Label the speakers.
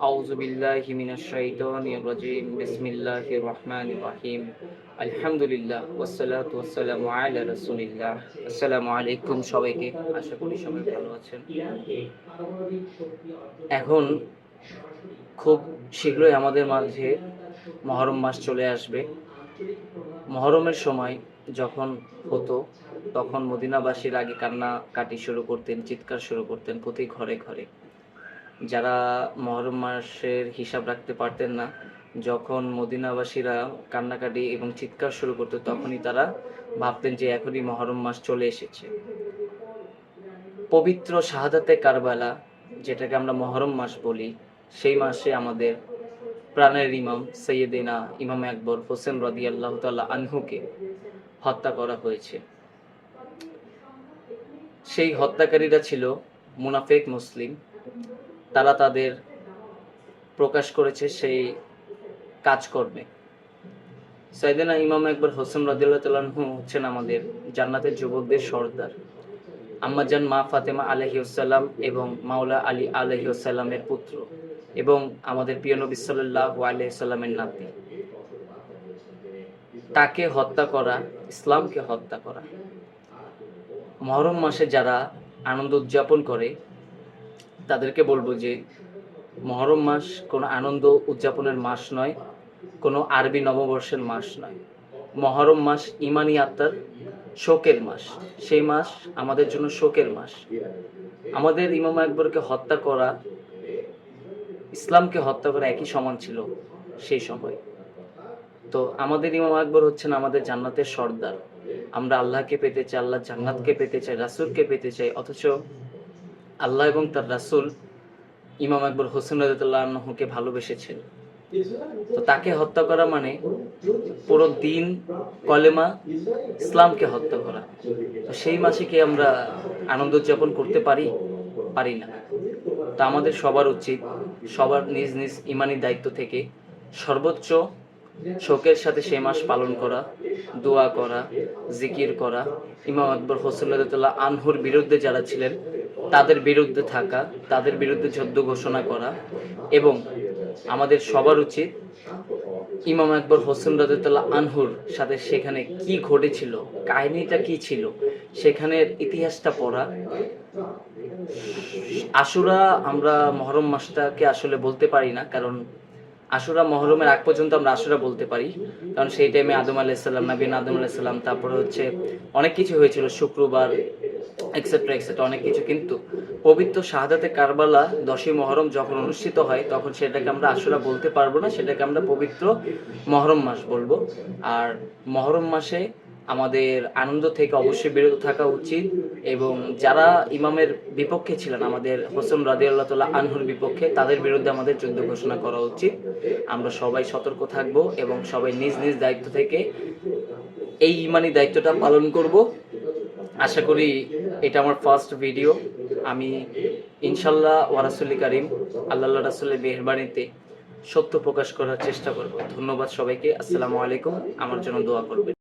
Speaker 1: আউযু বিল্লাহি মিনাশ শাইতানির রাজিম। বিসমিল্লাহির রহমানির রহিম। আলহামদুলিল্লাহ ওয়াসসালাতু ওয়াসসালামু আলা রাসূলিল্লাহ। আসসালামু আলাইকুম সবাইকে। আশা করি সবাই ভালো আছেন। এখন খুব শীঘ্রই আমাদের মাঝে মুহররম মাস চলে আসবে। মুহররমের সময় যখন হতো তখন মদিনাবাসীর আগে কান্নাকাটি শুরু করতেন, চিৎকার শুরু করতেন প্রতি ঘরে ঘরে। যারা মুহররম মাসের হিসাব রাখতে পারতেন না, যখন মদিনাবাসীরা কান্নাকাটি এবং চিৎকার শুরু করত তখনই তারা ভাবতেন যে এখনই মুহররম মাস চলে এসেছে। পবিত্র শাহাদাতে কারবালা, যেটাকে আমরা মুহররম মাস বলি, সেই মাসে আমাদের প্রাণের ইমাম সৈয়দিনা ইমাম আকবর হোসেন রাদিয়াল্লাহু তাআলা আনহুকে হত্যা করা হয়েছে। সেই হত্যাকারীরা ছিল মুনাফিক মুসলিম। তারা তাদের প্রকাশ করেছে সেই কাজকর্মে। সাইয়েদনা ইমাম আকবর হোসেন রাদিয়াল্লাহু তাআলা আনহু হচ্ছেন আমাদের জান্নাতের যুবকদের সর্দার। আম্মাজান মা ফাতেমা আলাইহিস সালাম এবং মাওলা আলী আলাইহিস সালামের পুত্র এবং আমাদের প্রিয় নবী সাল্লাল্লাহু আলাইহি সাল্লামের নাতি। তাকে হত্যা করা, ইসলামকে হত্যা করা। মুহররম মাসে যারা আনন্দ উদযাপন করে তাদেরকে বলবো যে মুহররম মাস কোনো আনন্দ উদযাপনের মাস নয়, কোনো আরবি নববর্ষের মাস নয়। মুহররম মাস ঈমানি আত্মার শোকের মাস। সেই মাস আমাদের জন্য শোকের মাস। আমাদের ইমাম আকবরকে হত্যা করা, ইসলামকে হত্যা করা একই সমান ছিল সেই সময়। তো আমাদের ইমাম আকবর হচ্ছেন আমাদের জান্নাতের সর্দার। আমরা আল্লাহকে পেতে চাই, আল্লাহ জান্নাতকে পেতে চাই, রাসূলকে পেতে চাই, অথচ আল্লাহ এবং তার রাসূল ইমাম আকবর হোসেন রাদিয়াল্লাহু আনহুকে ভালোবেসেছেন। তো তাকে হত্যা করা মানে পুরো দিন কলেমা ইসলামকে হত্যা করা। তো সেই মাসে কি আমরা আনন্দ উদযাপন করতে পারি না। তা আমাদের সবার উচিত সবার নিজ নিজ ইমানি দায়িত্ব থেকে সর্বোচ্চ শোকের সাথে সেই মাস পালন করা, দোয়া করা, জিকির করা, ইমাম আকবর হোসেন রাদিয়াল্লাহু আনহুর বিরুদ্ধে যারা ছিলেন তাদের বিরুদ্ধে থাকা, তাদের বিরুদ্ধে যুদ্ধ ঘোষণা করা এবং আমাদের সবার উচিত ইমাম আকবর হোসেন রাদিয়াল্লাহু আনহুর সাথে সেখানে কি ঘটেছিল, কাহিনীটা কি ছিল, সেখানের ইতিহাসটা পড়া। আশুরা আমরা মুহররম মাসটাকে আসলে বলতে পারি না, কারণ আশুরা মুহররমের আগ পর্যন্ত আমরা আশুরা বলতে পারি, কারণ সেই টাইমে আদম আলাইহিস সালাম, নবীন আদম আলাইহিস সালাম, তারপরে হচ্ছে অনেক কিছু হয়েছিল, শুক্রবার এক্সেট্রা এক্সেট্রা অনেক কিছু। কিন্তু পবিত্র শাহাদাতে কারবালা 10ই মুহররম যখন অনুষ্ঠিত হয় তখন সেটাকে আমরা আশুরা বলতে পারবো না, সেটাকে আমরা পবিত্র মুহররম মাস বলবো। আর মুহররম মাসে আমাদের আনন্দ থেকে অবশ্যই বিরত থাকা উচিত এবং যারা ইমামের বিপক্ষে ছিলেন, আমাদের হোসেন রাদিয়াল্লাহু তাআলা আনহুর বিপক্ষে, তাদের বিরুদ্ধে আমাদের যুদ্ধ ঘোষণা করা উচিত। আমরা সবাই সতর্ক থাকব এবং সবাই নিজ নিজ দায়িত্ব থেকে এই ইমানি দায়িত্বটা পালন করব। আশা করি এটা আমার ফার্স্ট ভিডিও। আমি ইনশাল্লাহ ওয়া রাসূলি কারীম আল্লাহ রাসূলের মেহেরবানিতে সত্য প্রকাশ করার চেষ্টা করব। ধন্যবাদ সবাইকে। আসসালামু আলাইকুম। আমার জন্য দোয়া করবেন।